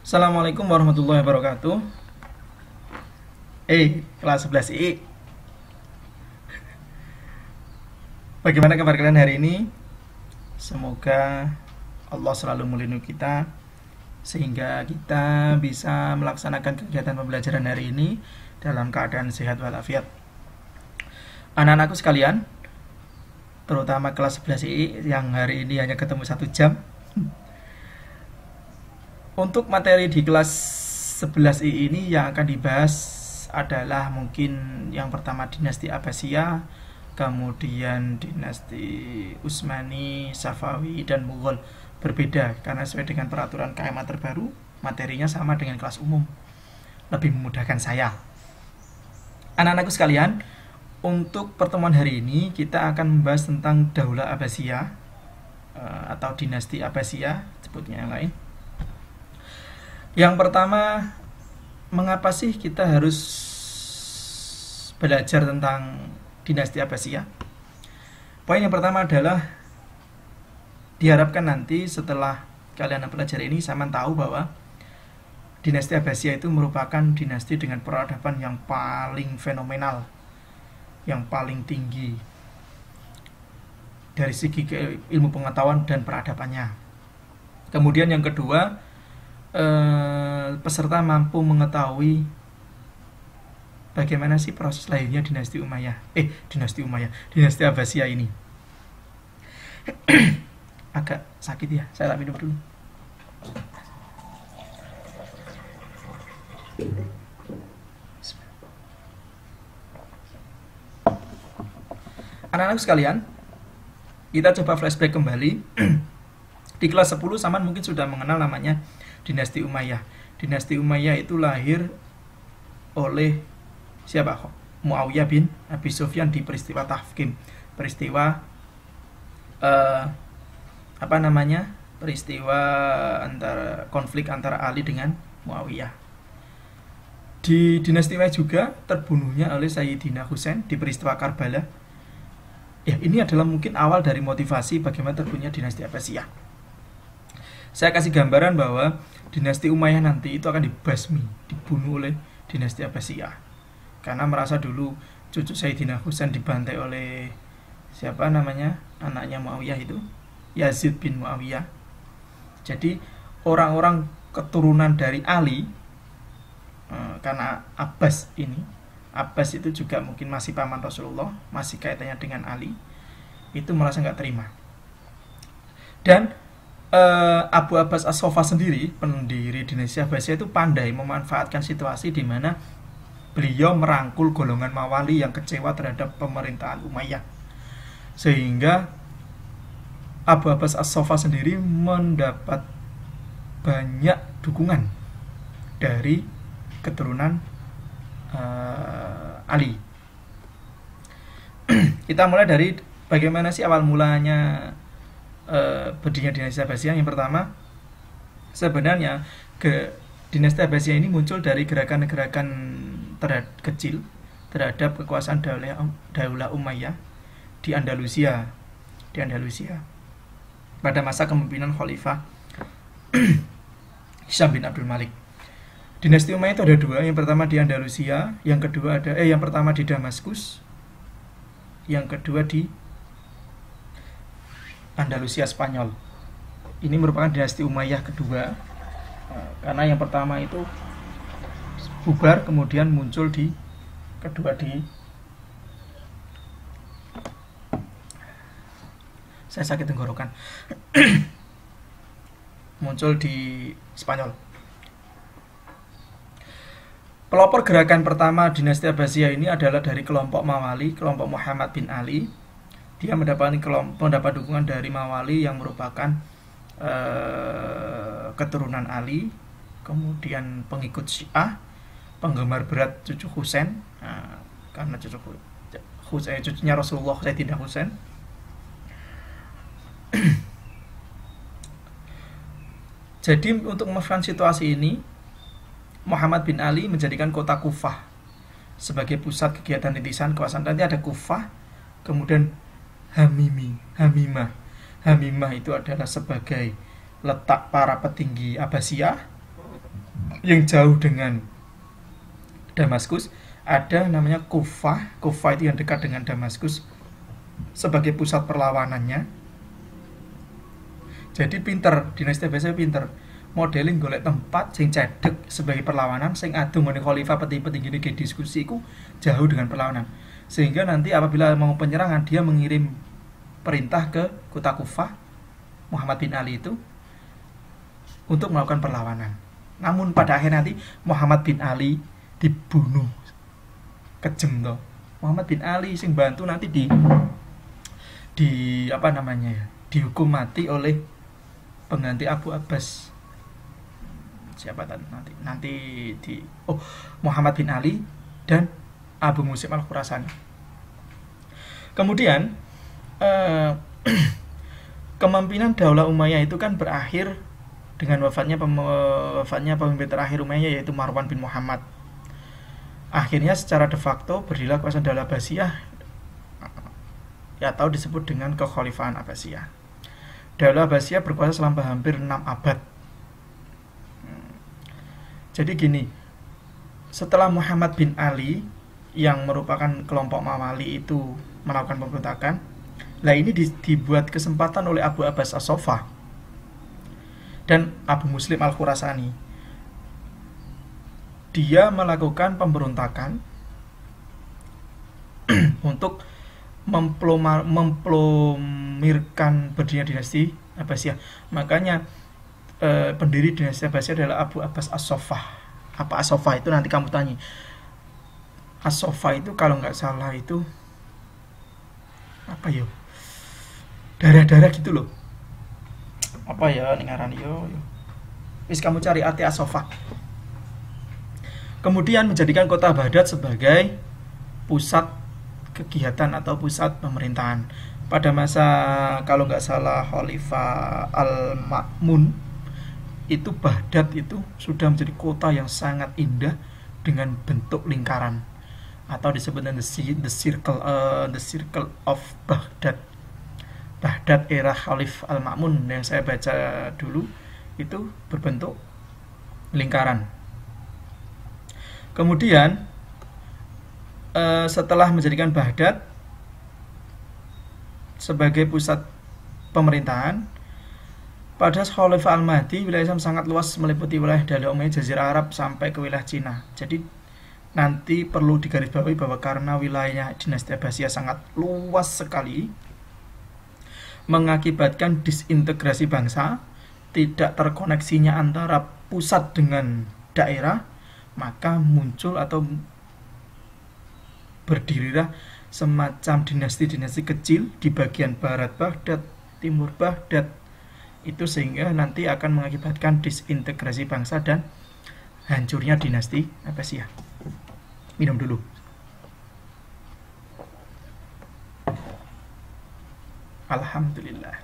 Assalamualaikum warahmatullahi wabarakatuh. Kelas 11 I. Bagaimana kabar kalian hari ini? Semoga Allah selalu melindungi kita sehingga kita bisa melaksanakan kegiatan pembelajaran hari ini dalam keadaan sehat walafiat. Anak-anakku sekalian, terutama kelas 11 I yang hari ini hanya ketemu 1 jam. Untuk materi di kelas 11 I ini yang akan dibahas adalah mungkin yang pertama dinasti Abbasiyah, kemudian dinasti Utsmani, Safawi, dan Mughal. Berbeda karena sesuai dengan peraturan KMA terbaru, materinya sama dengan kelas umum. Lebih memudahkan saya. Anak-anakku sekalian, untuk pertemuan hari ini kita akan membahas tentang Daulah Abbasiyah atau dinasti Abbasiyah, sebutnya yang lain. Yang pertama, mengapa sih kita harus belajar tentang dinasti Abbasiyah? Poin yang pertama adalah diharapkan nanti setelah kalian belajar ini sama tahu bahwa dinasti Abbasiyah itu merupakan dinasti dengan peradaban yang paling fenomenal, yang paling tinggi dari segi ilmu pengetahuan dan peradabannya. Kemudian yang kedua, peserta mampu mengetahui bagaimana sih proses lahirnya dinasti Abbasiyah ini. Agak sakit ya, saya minum dulu. Anak-anak sekalian, kita coba flashback kembali. Di kelas 10 Saman mungkin sudah mengenal namanya dinasti Umayyah. Dinasti Umayyah itu lahir oleh siapa? Muawiyah bin Abi Sufyan di peristiwa Tahkim. Peristiwa peristiwa antara konflik antara Ali dengan Muawiyah. Di dinasti Umayyah juga terbunuhnya oleh Sayyidina Husain di peristiwa Karbala. Ya, ini adalah mungkin awal dari motivasi bagaimana terbunuhnya dinasti Abbasiyah. Saya kasih gambaran bahwa dinasti Umayyah nanti itu akan dibasmi, dibunuh oleh dinasti Abbasiyah. Karena merasa dulu cucu Sayyidina Husain dibantai oleh siapa namanya? Anaknya Muawiyah itu, Yazid bin Muawiyah. Jadi orang-orang keturunan dari Ali, karena Abbas itu juga mungkin masih paman Rasulullah, masih kaitannya dengan Ali, itu merasa nggak terima. Dan Abu Abbas As-Sofa sendiri, pendiri dinasti Abbasiyah, itu pandai memanfaatkan situasi di mana beliau merangkul golongan Mawali yang kecewa terhadap pemerintahan Umayyah, sehingga Abu Abbas As-Sofa sendiri mendapat banyak dukungan dari keturunan Ali. Kita mulai dari bagaimana sih awal mulanya berdirinya dinasti Abbasiyah. Yang pertama, sebenarnya dinasti Abbasiyah ini muncul dari gerakan-gerakan kecil terhadap kekuasaan Daulah Umayyah di Andalusia pada masa kepemimpinan Khalifah Hisham bin Abdul Malik. Dinasti Umayyah itu ada dua, yang pertama di Andalusia, yang pertama di Damaskus, yang kedua di Andalusia Spanyol. Ini merupakan dinasti Umayyah kedua, karena yang pertama itu bubar, kemudian muncul di kedua di saya sakit tenggorokan muncul di Spanyol. Pelopor gerakan pertama dinasti Abbasiyah ini adalah dari kelompok Mawali, kelompok Muhammad bin Ali. Dia mendapat dukungan dari Mawali yang merupakan keturunan Ali, kemudian pengikut Syiah, penggemar berat cucu Husain, karena cucunya Rasulullah Sayyidina Husain. Jadi untuk memanfaatkan situasi ini, Muhammad bin Ali menjadikan kota Kufah sebagai pusat kegiatan rintisan kekuasaan. Nanti ada Kufah, kemudian Hamimah itu adalah sebagai letak para petinggi Abbasiyah, yang jauh dengan Damaskus, ada namanya Kufah. Kufah itu yang dekat dengan Damaskus sebagai pusat perlawanannya. Jadi pinter, dinasti Abbasiyah pinter modeling golek tempat sing cedek sebagai perlawanan, sing adu ngene khalifah peti-peti gini ke diskusi iku jauh dengan perlawanan. Sehingga nanti apabila mau penyerangan, dia mengirim perintah ke kota Kufah, Muhammad bin Ali itu, untuk melakukan perlawanan. Namun pada akhir nanti Muhammad bin Ali dibunuh. Kejem toh. Muhammad bin Ali sing bantu nanti di apa namanya ya? Dihukum mati oleh pengganti Abu Abbas. Siapa nanti di Muhammad bin Ali dan Abu Muslim Al-Khurasani. Kemudian kepemimpinan Daulah Umayyah itu kan berakhir dengan wafatnya pemimpin terakhir Umayyah, yaitu Marwan bin Muhammad. Akhirnya secara de facto berdirilah kekuasaan Daulah Abbasiyah, atau disebut dengan kekhalifahan Abbasiyah. Daulah Abbasiyah berkuasa selama hampir 6 abad. Jadi gini, setelah Muhammad bin Ali yang merupakan kelompok Mawali itu melakukan pemberontakan, lah ini dibuat kesempatan oleh Abu Abbas As-Saffah dan Abu Muslim Al-Khurasani. Dia melakukan pemberontakan untuk memplomirkan berdirinya dinasti Abbasiyah. Makanya pendiri dinasti Abbasiyah adalah Abu Abbas As-Saffah. Apa As-Saffah itu nanti kamu tanya. As-Saffah itu kalau nggak salah itu apa ya? Darah-darah gitu loh. Apa ya ngaran yo. Wis kamu cari arti As-Saffah. Kemudian menjadikan kota Baghdad sebagai pusat kegiatan atau pusat pemerintahan. Pada masa kalau nggak salah Khalifah Al-Ma'mun, itu Baghdad itu sudah menjadi kota yang sangat indah dengan bentuk lingkaran, atau disebut dengan the circle of Baghdad. Baghdad era Khalifah Al-Ma'mun yang saya baca dulu itu berbentuk lingkaran. Kemudian setelah menjadikan Baghdad sebagai pusat pemerintahan, pada Khalifah Al-Mahdi wilayah Islam sangat luas, meliputi wilayah Daulah Umayyah, Jazirah Arab sampai ke wilayah Cina. Jadi nanti perlu digarisbawahi bahwa karena wilayahnya dinasti Abbasiyah sangat luas sekali, mengakibatkan disintegrasi bangsa, tidak terkoneksinya antara pusat dengan daerah, maka muncul atau berdirilah semacam dinasti-dinasti kecil di bagian barat Baghdad, timur Baghdad, itu sehingga nanti akan mengakibatkan disintegrasi bangsa dan hancurnya dinasti Abbasiyah. Minum dulu. Alhamdulillah.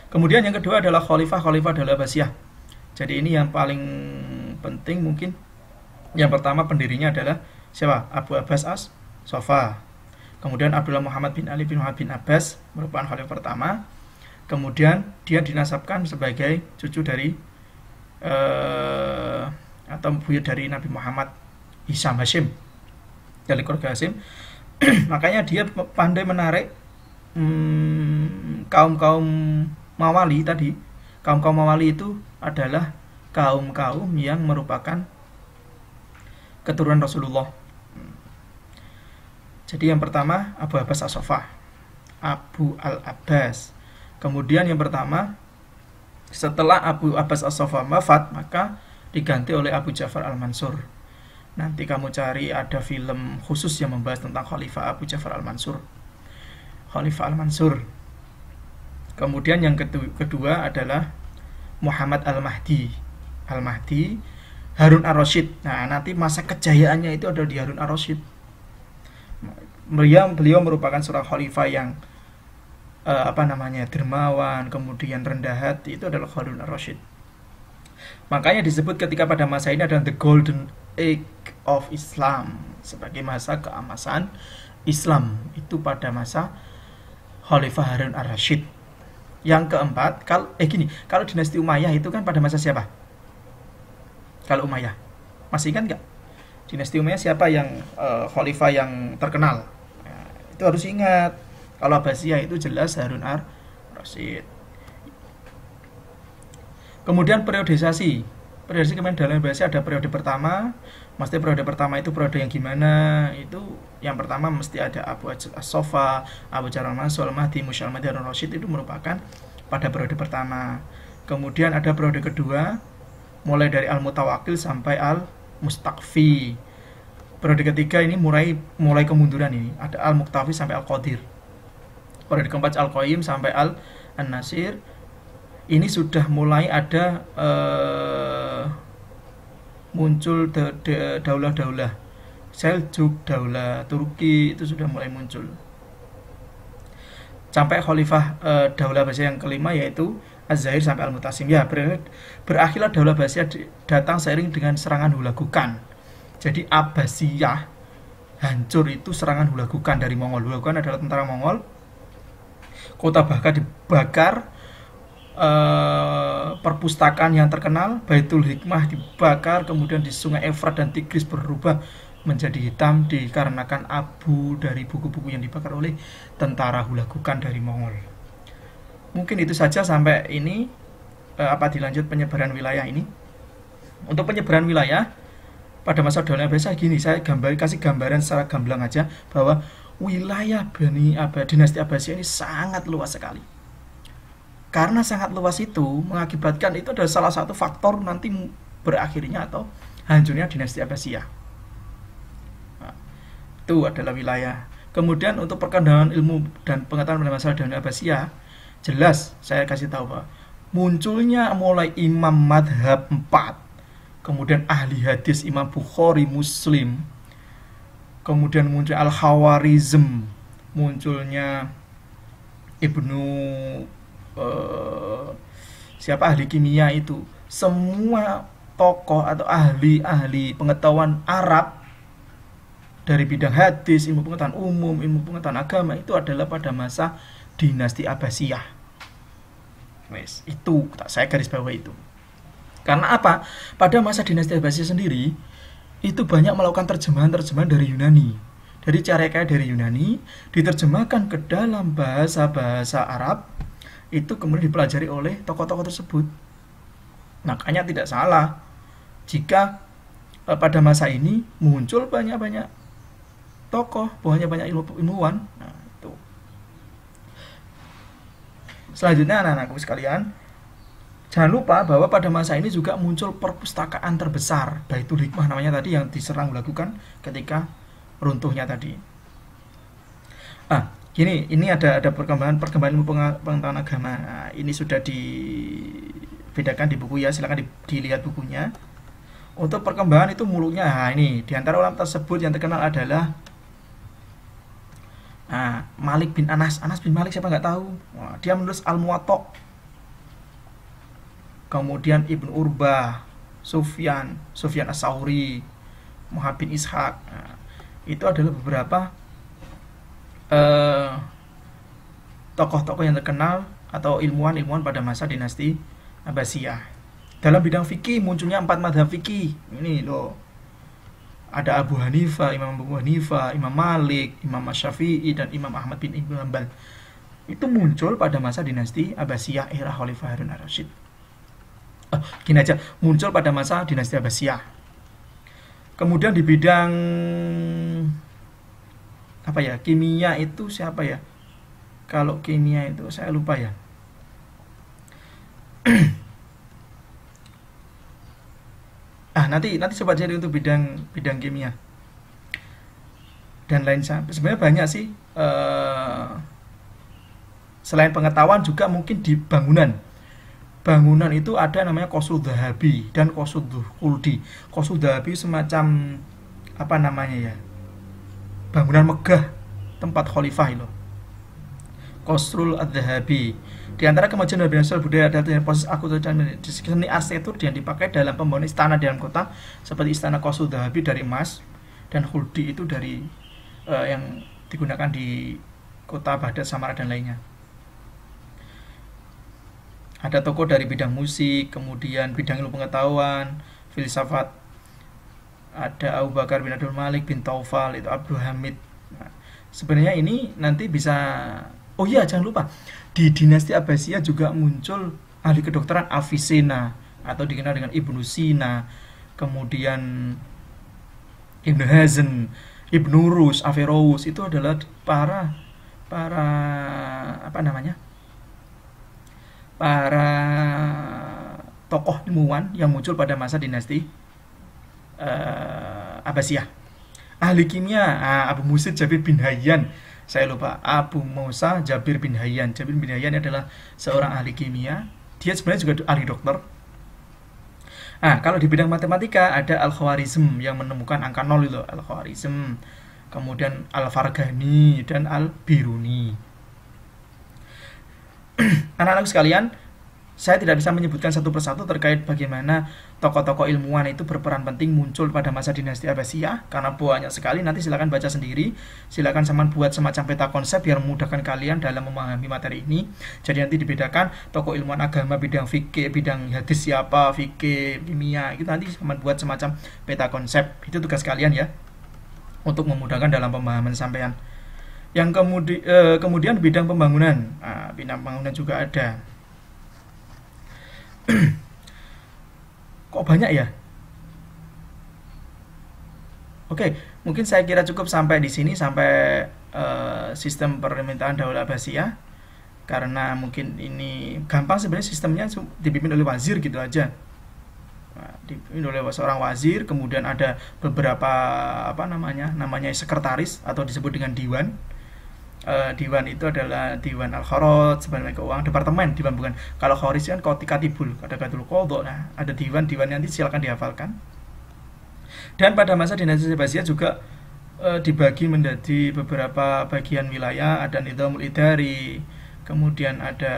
Kemudian yang kedua adalah khalifah Daulah Abbasiyah. Jadi ini yang paling penting mungkin. Yang pertama pendirinya adalah siapa? Abu Abbas As-Saffah. Kemudian Abdullah Muhammad bin Ali bin Muhammad bin Abbas merupakan khalifah pertama. Kemudian dia dinasabkan sebagai cucu dari atau buyut dari Nabi Muhammad, Hisham Hashim, dari keluarga Hashim. Makanya dia pandai menarik kaum-kaum Mawali tadi. Kaum-kaum Mawali itu adalah kaum-kaum yang merupakan keturunan Rasulullah. Jadi yang pertama Abu Abbas As-Saffah, Abu Al-Abbas. Kemudian yang pertama, setelah Abu Abbas As-Saffah wafat, maka diganti oleh Abu Ja'far Al-Mansur. Nanti kamu cari ada film khusus yang membahas tentang Khalifah Abu Ja'far Al-Mansur. Khalifah Al-Mansur. Kemudian yang kedua adalah Muhammad Al-Mahdi. Al-Mahdi, Harun Ar-Rasyid. Nah, nanti masa kejayaannya itu ada di Harun Ar-Rasyid. Beliau merupakan seorang khalifah yang dermawan, kemudian rendah hati. Itu adalah Harun Ar-Rasyid. Makanya disebut ketika pada masa ini adalah the golden age of Islam, sebagai masa keemasan Islam itu pada masa Khalifah Harun Ar-Rasyid. Yang keempat, kalau dinasti Umayyah itu kan pada masa siapa? kalau Umayyah. Masih ingat nggak? Dinasti Umayyah siapa yang khalifah yang terkenal? Nah, itu harus ingat. Kalau Abbasiyah itu jelas Harun ar-Rasyid. Kemudian periodisasi. Periodisasi kemudian dalam Abbasiyah ada periode pertama. Mesti periode pertama itu periode yang gimana? Itu yang pertama mesti ada Abu As-Sofa, Abu Ja'far al-Mansur, Mahdi, Musa al-Mahdi, Harun ar-Rasyid, itu merupakan pada periode pertama. Kemudian ada periode kedua, mulai dari Al-Mutawakkil sampai Al-Mustaqfi. Periode ketiga ini mulai kemunduran ini, ada Al-Muqtafi sampai Al-Qadir. Periode keempat Al-Qayyim sampai Al-Nasir. Ini sudah mulai ada muncul daulah-daulah Seljuk, daulah Turki, itu sudah mulai muncul. Sampai khalifah daulah Abbasiyah yang kelima, yaitu Az-Zahir sampai Al-Mutasim. Ya, berakhirlah daulah Abbasiyah datang seiring dengan serangan Hulagukan. Jadi Abbasiyah hancur itu serangan Hulagukan dari Mongol. Hulagukan adalah tentara Mongol. Kota Baka dibakar, perpustakaan yang terkenal Baitul Hikmah dibakar, kemudian di Sungai Efrat dan Tigris berubah menjadi hitam dikarenakan abu dari buku-buku yang dibakar oleh tentara Hulagukan dari Mongol. Mungkin itu saja sampai ini. Dilanjut penyebaran wilayah ini. Untuk penyebaran wilayah pada masa Daulah Abbasiyah gini, saya kasih gambaran secara gamblang aja bahwa wilayah dinasti Abbasiyah ini sangat luas sekali. Karena sangat luas itu mengakibatkan itu adalah salah satu faktor nanti berakhirnya atau hancurnya dinasti Abbasiyah. Nah, itu adalah wilayah. Kemudian untuk perkembangan ilmu dan pengetahuan pada masalah Daulah Abbasiyah, jelas saya kasih tahu bahwa munculnya mulai imam madhab 4, kemudian ahli hadis Imam Bukhari, Muslim, kemudian muncul Al-Khawarizm, munculnya Ibnu siapa ahli kimia itu, semua tokoh atau ahli pengetahuan Arab dari bidang hadis, ilmu pengetahuan umum, ilmu pengetahuan agama, itu adalah pada masa dinasti Abbasiyah. Wes, itu saya garis bawah itu. Karena apa? Pada masa dinasti Abbasiyah sendiri itu banyak melakukan terjemahan dari Yunani. Dari cara kaya dari Yunani diterjemahkan ke dalam bahasa-bahasa Arab, itu kemudian dipelajari oleh tokoh-tokoh tersebut. Makanya tidak salah jika pada masa ini muncul banyak-banyak tokoh, banyak-banyak ilmuwan. Nah, itu. Selanjutnya anak-anakku sekalian, jangan lupa bahwa pada masa ini juga muncul perpustakaan terbesar, Baitul Hikmah namanya tadi, yang diserang Hulagukan ketika runtuhnya tadi. Ini ada perkembangan ilmu pengetahuan agama. Nah, ini sudah dibedakan di buku ya, silakan dilihat bukunya. Untuk perkembangan itu muluknya, ini di antara ulama tersebut yang terkenal adalah Malik bin Anas. Anas bin Malik siapa nggak tahu? Dia menulis Al-Muwatta. Kemudian Ibnu Urbah, Sufyan As-Sauri, Muhammad bin Ishaq. Itu adalah beberapa tokoh-tokoh yang terkenal atau ilmuwan pada masa dinasti Abbasiyah. Dalam bidang fikih munculnya 4 mazhab fikih. Ini loh. Ada Abu Hanifah, Imam Malik, Imam Syafi'i, dan Imam Ahmad bin Ibnu Hanbal. Itu muncul pada masa dinasti Abbasiyah era Khalifah Harun ar-Rasyid. Gini aja, muncul pada masa dinasti Abbasiyah. Kemudian di bidang kimia itu siapa ya? Kalau kimia itu saya lupa ya. Nanti coba cari untuk bidang kimia dan lain sebagainya. Sebenarnya banyak sih. Selain pengetahuan juga mungkin di bangunan itu ada namanya Qasrul Dhahabi dan Qasrul Khuldi. Qasrul Dhahabi semacam bangunan megah tempat khalifah itu. Qasrul Dhahabi. Di antara kemajuan dari nasional budaya adalah proses dan seni arsitektur yang dipakai dalam pembangunan istana dalam kota, seperti istana Qasrul Dhahabi dari emas dan Khuldi itu dari yang digunakan di kota Baghdad, Samarra dan lainnya. Ada tokoh dari bidang musik, kemudian bidang ilmu pengetahuan, filsafat. Ada Abu Bakar bin Abdul Malik bin Taufal, itu Abdul Hamid. Nah, sebenarnya ini nanti bisa, oh iya jangan lupa, di dinasti Abbasiyah juga muncul ahli kedokteran Avicenna atau dikenal dengan Ibnu Sina, kemudian Ibnu Hazm, Ibnu Rus, Averroes, itu adalah para para apa namanya? Para tokoh ilmuwan yang muncul pada masa dinasti Abbasiyah. Ahli kimia, Abu Musid Jabir bin Hayyan. Saya lupa, Abu Musa Jabir bin Hayyan. Jabir bin Hayyan adalah seorang ahli kimia. Dia sebenarnya juga ahli dokter. Kalau di bidang matematika ada Al-Khwarizm yang menemukan angka 0 itu, Al-Khwarizm. Kemudian Al-Farghani dan Al-Biruni. Anak-anak sekalian, saya tidak bisa menyebutkan satu persatu terkait bagaimana tokoh-tokoh ilmuwan itu berperan penting muncul pada masa dinasti Abbasiyah, karena banyak sekali. Nanti silakan baca sendiri, silakan sama buat semacam peta konsep biar memudahkan kalian dalam memahami materi ini. Jadi nanti dibedakan tokoh ilmuwan agama, bidang fikih, bidang hadis siapa, fikih, kimia, itu nanti sama buat semacam peta konsep. Itu tugas kalian ya, untuk memudahkan dalam pemahaman sampean. Yang kemudian bidang pembangunan. Bidang pembangunan juga ada. Kok banyak ya? Oke, mungkin saya kira cukup sampai di sini, sampai sistem pemerintahan Daulah Abbasiyah, karena mungkin ini gampang sebenarnya, sistemnya dipimpin oleh wazir gitu aja. Dipimpin oleh seorang wazir, kemudian ada beberapa namanya sekretaris atau disebut dengan diwan. Diwan itu adalah Diwan Al-Kharaj, sebagai keuangan, departemen diwan, bukan. Kalau Kharaj kan Katibul, ada Katul Qadha. Nah, ada diwan nanti silakan dihafalkan. Dan pada masa dinasti Abbasiyah juga dibagi menjadi beberapa bagian wilayah, ada Nizamul Idari, kemudian ada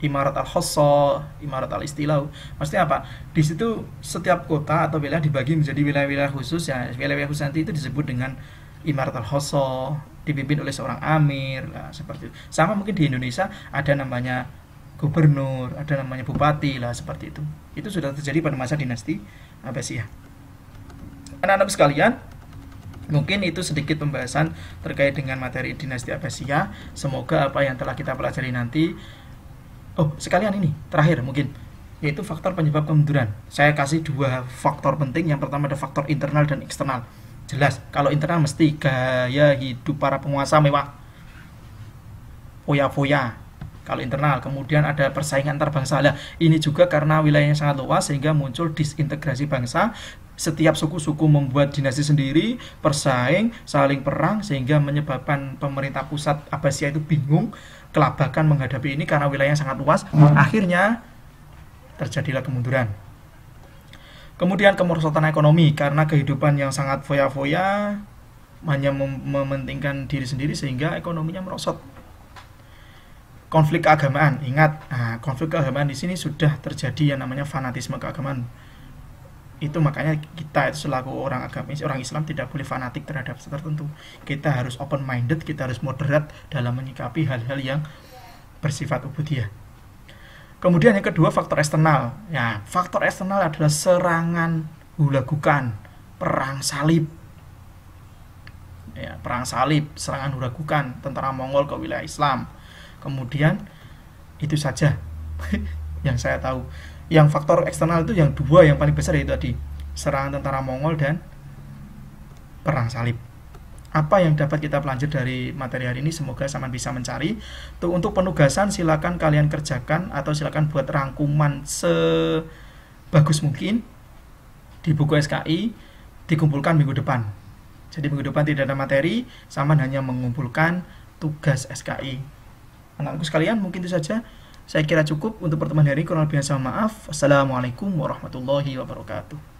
Imarat Al-Khassa, Imarat Al-Istilah. Maksudnya apa? Di situ setiap kota atau wilayah dibagi menjadi wilayah-wilayah khusus ya. Wilayah khusus nanti itu disebut dengan Imarat Al-Khassa, dipimpin oleh seorang amir, lah seperti itu. Sama mungkin di Indonesia ada namanya gubernur, ada namanya bupati, lah seperti itu. Itu sudah terjadi pada masa dinasti Abbasiyah. Anak-anak sekalian, mungkin itu sedikit pembahasan terkait dengan materi dinasti Abbasiyah. Semoga apa yang telah kita pelajari nanti. Oh, sekalian ini terakhir mungkin, yaitu faktor penyebab kemunduran. Saya kasih 2 faktor penting. Yang pertama ada faktor internal dan eksternal. Jelas, kalau internal mesti gaya hidup para penguasa mewah, foya-foya. Kalau internal, kemudian ada persaingan antar bangsa. Nah, ini juga karena wilayahnya sangat luas sehingga muncul disintegrasi bangsa. Setiap suku-suku membuat dinasti sendiri, bersaing, saling perang, sehingga menyebabkan pemerintah pusat Abbasiyah itu bingung, kelabakan menghadapi ini karena wilayahnya sangat luas. Akhirnya terjadilah kemunduran. Kemudian kemerosotan ekonomi, karena kehidupan yang sangat foya-foya, hanya mementingkan diri sendiri sehingga ekonominya merosot. Konflik keagamaan, ingat, konflik keagamaan di sini sudah terjadi yang namanya fanatisme keagamaan. Itu makanya kita itu selaku orang agamis, orang Islam tidak boleh fanatik terhadap tertentu. Kita harus open minded, kita harus moderat dalam menyikapi hal-hal yang bersifat ubudiyah. Kemudian yang kedua faktor eksternal. Ya, faktor eksternal adalah serangan hulagukan, perang salib. Ya, perang salib, serangan hulagukan tentara Mongol ke wilayah Islam. Kemudian itu saja yang saya tahu. Yang faktor eksternal itu yang 2 yang paling besar, yaitu tadi serangan tentara Mongol dan perang salib. Apa yang dapat kita pelajari dari materi hari ini? Semoga sama bisa mencari. Untuk penugasan silakan kalian kerjakan atau silakan buat rangkuman sebagus mungkin di buku SKI, dikumpulkan minggu depan. Jadi minggu depan tidak ada materi, sama hanya mengumpulkan tugas SKI. Anak-anakku sekalian, mungkin itu saja. Saya kira cukup untuk pertemuan hari ini. Kurang lebih saya maaf. Assalamualaikum warahmatullahi wabarakatuh.